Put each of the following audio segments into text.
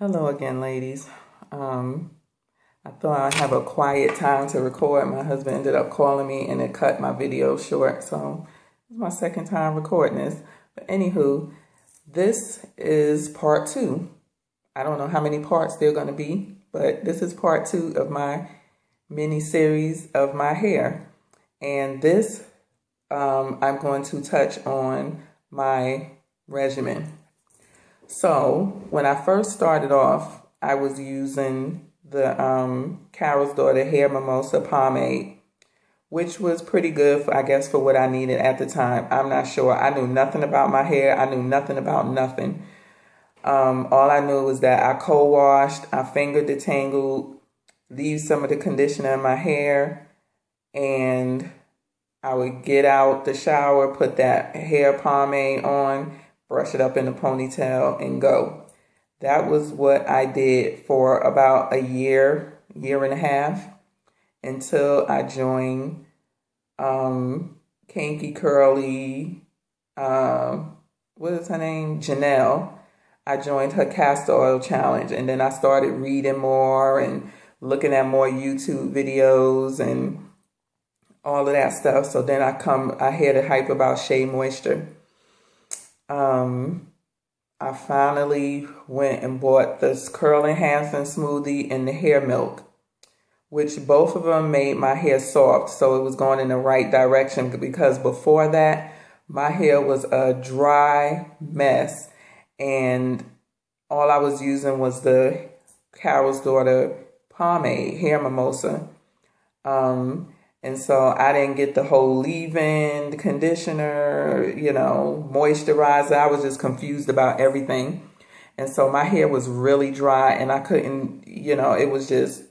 Hello again, ladies. I thought I'd have a quiet time to record. My husband ended up calling me and it cut my video short. So it's my second time recording this. But anywho, this is part 2. I don't know how many parts there are going to be, but this is part 2 of my mini series of my hair. And this, I'm going to touch on my regimen. So when I first started off, I was using the Carol's Daughter Hair Mimosa pomade, which was pretty good, I guess, for what I needed at the time. I'm not sure. I knew nothing about my hair. I knew nothing about nothing. All I knew was that I co-washed, I finger detangled, leave some of the conditioner in my hair, and I would get out the shower, put that hair pomade on, brush it up in a ponytail, and go. That was what I did for about a year and a half, until I joined Kinky Curly, what is her name? Janelle. I joined her castor oil challenge, and then I started reading more and looking at more YouTube videos and all of that stuff. So then I hear the hype about Shea Moisture. I finally went and bought this curl enhancing smoothie and the hair milk, which both of them made my hair soft. So it was going in the right direction, because before that, my hair was a dry mess. And all I was using was the Carol's Daughter pomade, hair mimosa. And so I didn't get the whole leave-in, the conditioner, moisturizer. I was just confused about everything. And so my hair was really dry, and I couldn't, it was just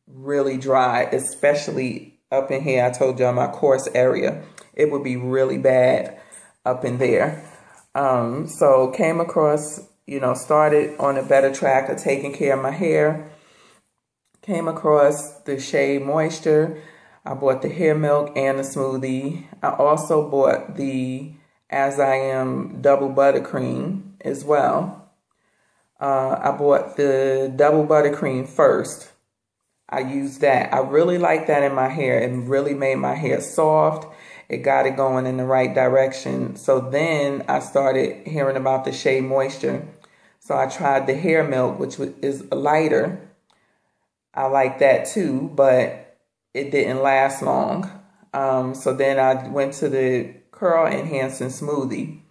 really dry, especially up in here. I told y'all my coarse area. It would be really bad up in there. So came across, started on a better track of taking care of my hair. Came across the Shea Moisture. I bought the hair milk and the smoothie. I also bought the As I Am double buttercream as well. I bought the double buttercream first. I used that. I really liked that in my hair. It really made my hair soft. It got it going in the right direction. So then I started hearing about the Shea Moisture. So I tried the hair milk, which is lighter. I like that too, but it didn't last long. So then I went to the curl enhancing smoothie,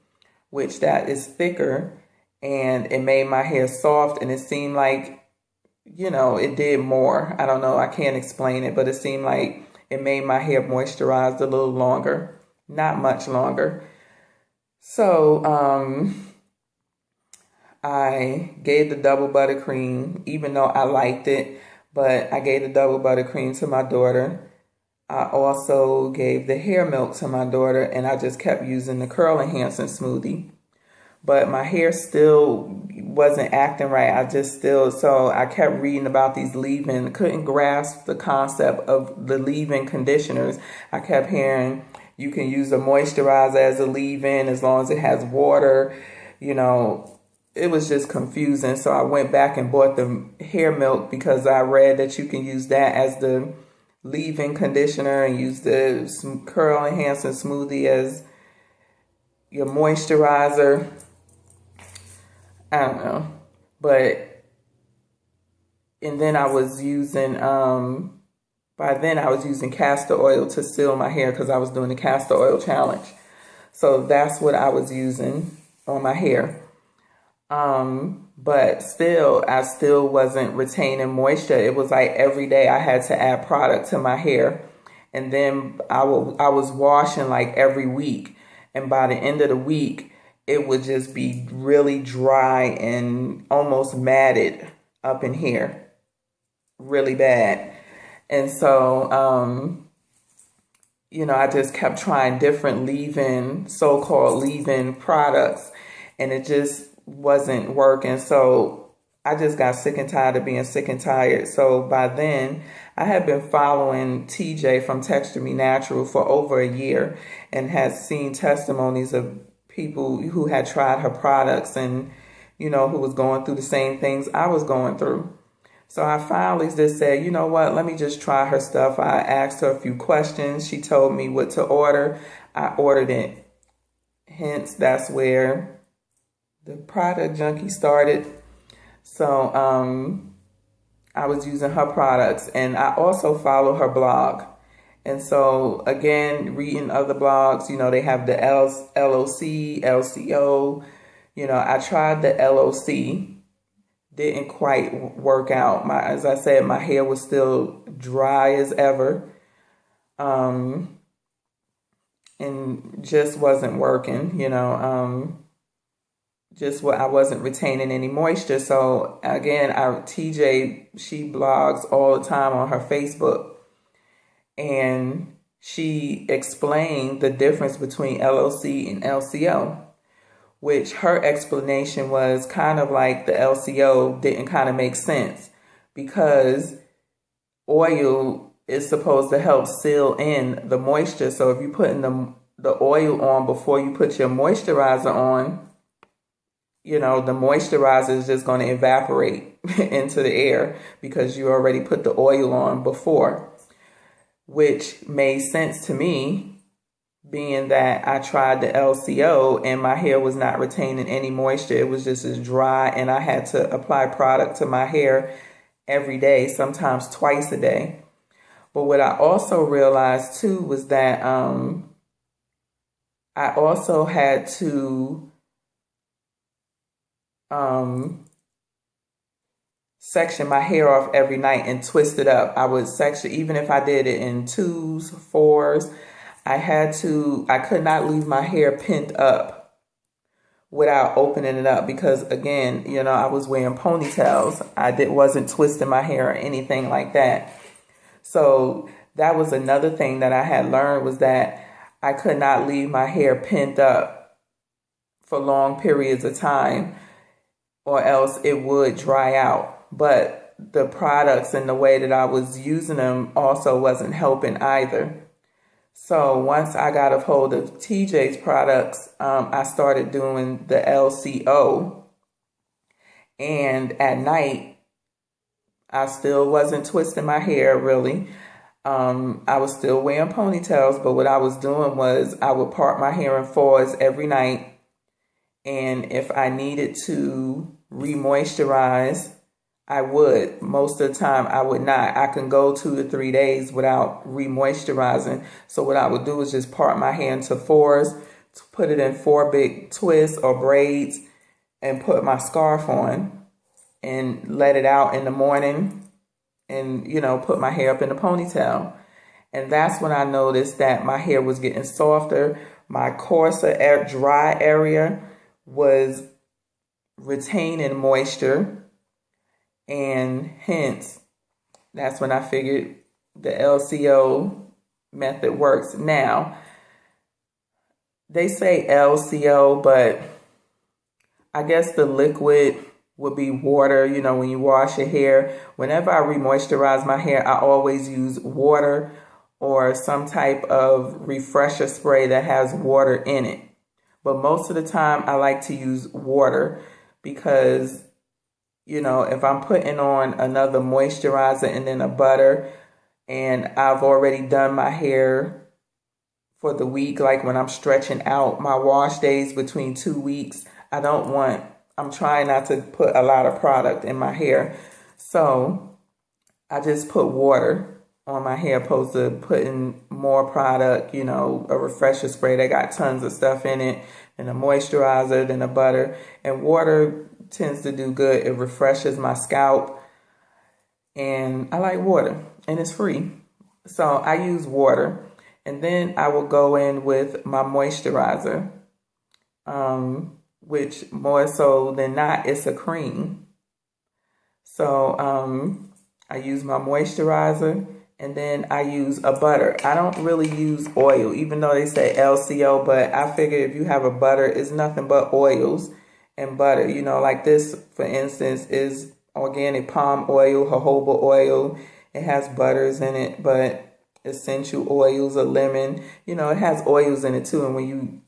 which that is thicker, and it made my hair soft, and it seemed like, it did more. I don't know. I can't explain it, but it seemed like it made my hair moisturized a little longer, not much longer. So I gave the double buttercream, even though I liked it. But I gave the double buttercream to my daughter. I also gave the hair milk to my daughter, and I just kept using the curl enhancing smoothie. But my hair still wasn't acting right. So I kept reading about these leave-in. Couldn't grasp the concept of the leave-in conditioners. I kept hearing you can use a moisturizer as a leave-in as long as it has water, It was just confusing. So I went back and bought the hair milk, because I read that you can use that as the leave-in conditioner and use the curl enhancing smoothie as your moisturizer. I don't know. And then I was using, by then I was using castor oil to seal my hair, because I was doing the castor oil challenge. So that's what I was using on my hair. But I still wasn't retaining moisture. It was like every day I had to add product to my hair. And then I was washing like every week. And by the end of the week, it would just be really dry and almost matted up in here. Really bad. And so, I just kept trying different leave-in, so-called leave-in products. And it just wasn't working. So I just got sick and tired of being sick and tired. So by then I had been following TJ from Texture Me Natural for over a year, and had seen testimonies of people who had tried her products and you know, who was going through the same things I was going through. So I finally just said, you know what, let me just try her stuff. I asked her a few questions. She told me what to order. I ordered it. Hence, that's where the product junkie started. So I was using her products, and I also follow her blog. And so again, reading other blogs, you know, they have the LOC, LCO. You know, I tried the LOC. Didn't quite work out. As I said, my hair was still dry as ever. And just wasn't working, you know. Just what I wasn't retaining any moisture. So again, TJ, she blogs all the time on her Facebook. And she explained the difference between LOC and LCO, which her explanation was kind of like the LCO didn't kind of make sense, because oil is supposed to help seal in the moisture. So if you're putting the oil on before you put your moisturizer on, you know, the moisturizer is just going to evaporate into the air because you already put the oil on before, which made sense to me, being that I tried the LCO and my hair was not retaining any moisture. It was just as dry, and I had to apply product to my hair every day, sometimes twice a day. But what I also realized too was that I also had to section my hair off every night and twist it up. I would section, even if I did it in 2s, 4s, I could not leave my hair pinned up without opening it up, because again, you know, I was wearing ponytails. Wasn't twisting my hair or anything like that. So that was another thing that I had learned, was that I could not leave my hair pinned up for long periods of time, or else it would dry out. But the products and the way that I was using them also wasn't helping either. So once I got a hold of TJ's products, I started doing the LCO. And at night, I still wasn't twisting my hair, really. I was still wearing ponytails, but what I was doing was I would part my hair in 4s every night. And if I needed to re-moisturize, I would. Most of the time, I would not. I can go 2 to 3 days without re-moisturizing. So what I would do is just part my hair into 4s, put it in 4 big twists or braids, and put my scarf on and let it out in the morning, and, you know, put my hair up in a ponytail. And that's when I noticed that my hair was getting softer. My coarser, dry area was retaining moisture. And hence, that's when I figured the LCO method works. Now, they say LCO, but I guess the liquid would be water. You know, when you wash your hair, whenever I re-moisturize my hair, I always use water or some type of refresher spray that has water in it. But most of the time, I like to use water because, you know, if I'm putting on another moisturizer and then a butter, and I've already done my hair for the week, like when I'm stretching out my wash days between 2 weeks, I'm trying not to put a lot of product in my hair. So I just put water on my hair, opposed to putting more product, you know, a refresher spray that got tons of stuff in it, and a moisturizer, then a butter. And water tends to do good. It refreshes my scalp, and I like water, and it's free. So I use water, and then I will go in with my moisturizer, which more so than not, it's a cream. So I use my moisturizer, and then I use a butter. I don't really use oil, even though they say LCO, but I figure if you have a butter, it's nothing but oils and butter. You know, like this, for instance, is organic palm oil, jojoba oil. It has butters in it, but essential oils, a lemon, you know, it has oils in it too. And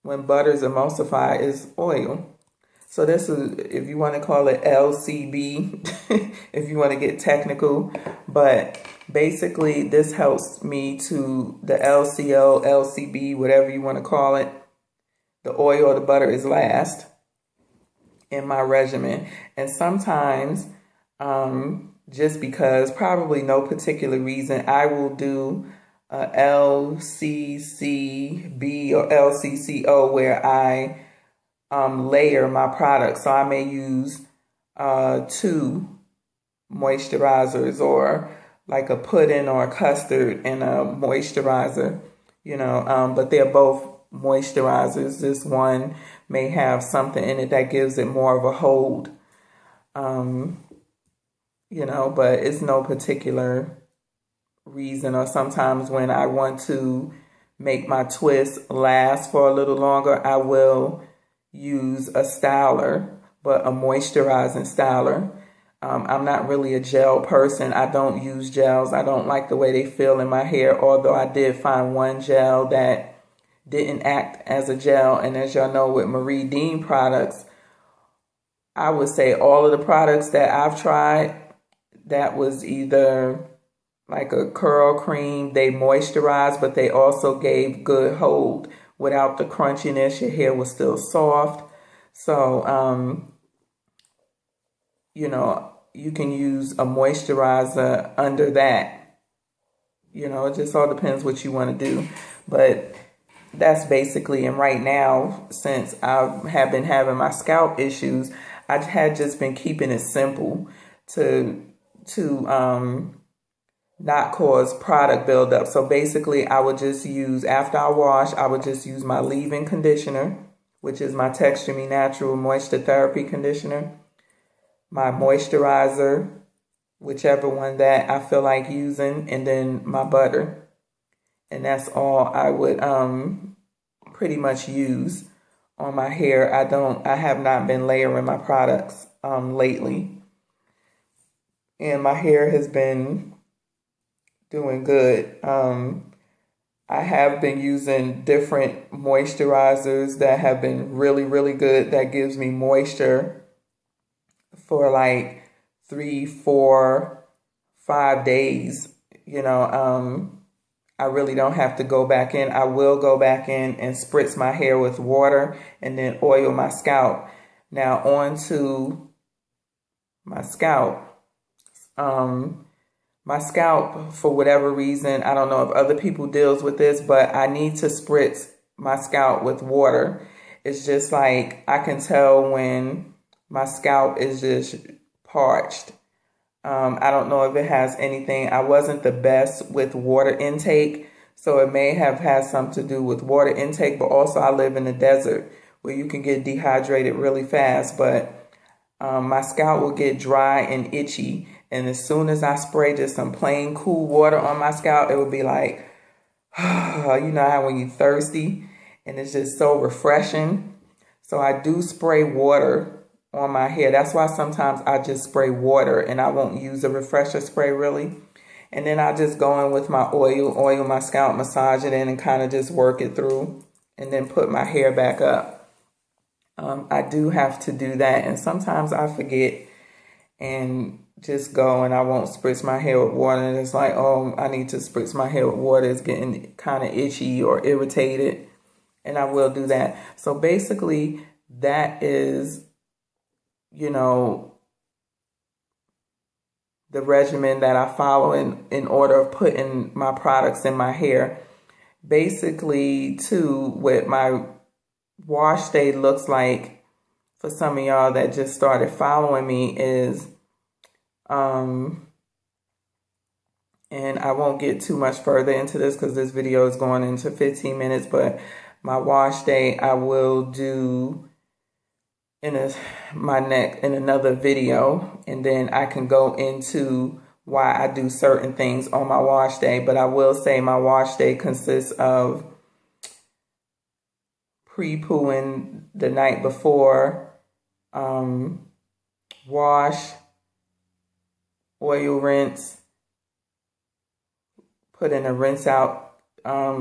when butters emulsify, it's oil. So this is, if you want to call it LCB, if you want to get technical, but basically this helps me to the LCO, LCB, whatever you want to call it. The oil or the butter is last in my regimen. And sometimes, just because, probably no particular reason, I will do a LCCB or LCCO where I layer my products. So I may use 2 moisturizers, or like a pudding or a custard and a moisturizer, you know, but they're both moisturizers. This one may have something in it that gives it more of a hold, you know, but it's no particular reason. Or sometimes when I want to make my twist last for a little longer, I will use a styler, but a moisturizing styler. I'm not really a gel person. I don't use gels. I don't like the way they feel in my hair, although I did find one gel that didn't act as a gel. And as y'all know, with Marie Dean products, I would say all of the products that I've tried, that was either like a curl cream, they moisturized, but they also gave good hold without the crunchiness. Your hair was still soft. So, you know, you can use a moisturizer under that. You know, it just all depends what you want to do. But that's basically, and right now, since I have been having my scalp issues, I had just been keeping it simple to not cause product buildup. So basically, I would just use, after I wash, I would just use my leave-in conditioner, which is my Texture Me Natural Moisture Therapy Conditioner, my moisturizer, whichever one that I feel like using, and then my butter. And that's all I would pretty much use on my hair. I have not been layering my products lately. And my hair has been doing good. I have been using different moisturizers that have been really, really good. That gives me moisture for like 3, 4, 5 days. You know, I really don't have to go back in. I will go back in and spritz my hair with water and then oil my scalp. Now on to my scalp. My scalp, for whatever reason, I don't know if other people deals with this, but I need to spritz my scalp with water. It's just like I can tell when my scalp is just parched. I don't know if it has anything. I wasn't the best with water intake, so it may have had something to do with water intake, but also I live in the desert where you can get dehydrated really fast, but my scalp will get dry and itchy. And as soon as I spray just some plain cool water on my scalp, it would be like, you know how when you're thirsty and it's just so refreshing. So I do spray water on my hair. That's why sometimes I just spray water and I won't use a refresher spray really. And then I just go in with my oil my scalp, massage it in and kind of just work it through and then put my hair back up. I do have to do that, and sometimes I forget and just go and I won't spritz my hair with water, and it's like, oh, I need to spritz my hair with water. It's getting kind of itchy or irritated, and I will do that. So basically that is, you know, the regimen that I follow in order of putting my products in my hair. Basically, too, what my wash day looks like for some of y'all that just started following me is, and I won't get too much further into this because this video is going into 15 minutes, but my wash day I will do in another video, and then I can go into why I do certain things on my wash day. But I will say my wash day consists of pre-pooing the night before, wash, oil rinse, put in a rinse out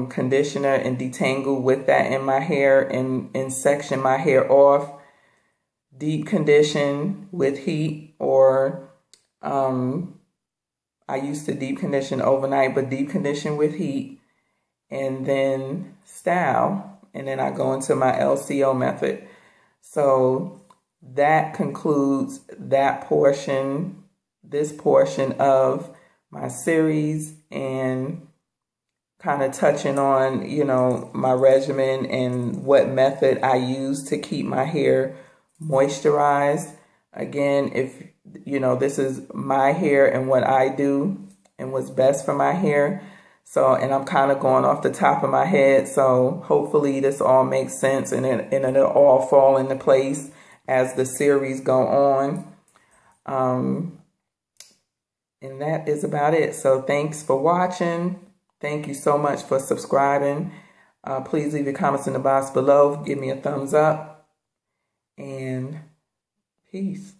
conditioner and detangle with that in my hair and section my hair off. deep condition with heat, or I used to deep condition overnight, but deep condition with heat, and then style, and then I go into my LCO method. So that concludes that portion, this portion of my series, and kind of touching on, you know, my regimen and what method I use to keep my hair moisturized. Again, if you know, this is my hair and what I do and what's best for my hair. So, and I'm kind of going off the top of my head. So hopefully this all makes sense, and it'll all fall into place as the series go on. And that is about it. So thanks for watching. Thank you so much for subscribing. Please leave your comments in the box below. Give me a thumbs up. And peace.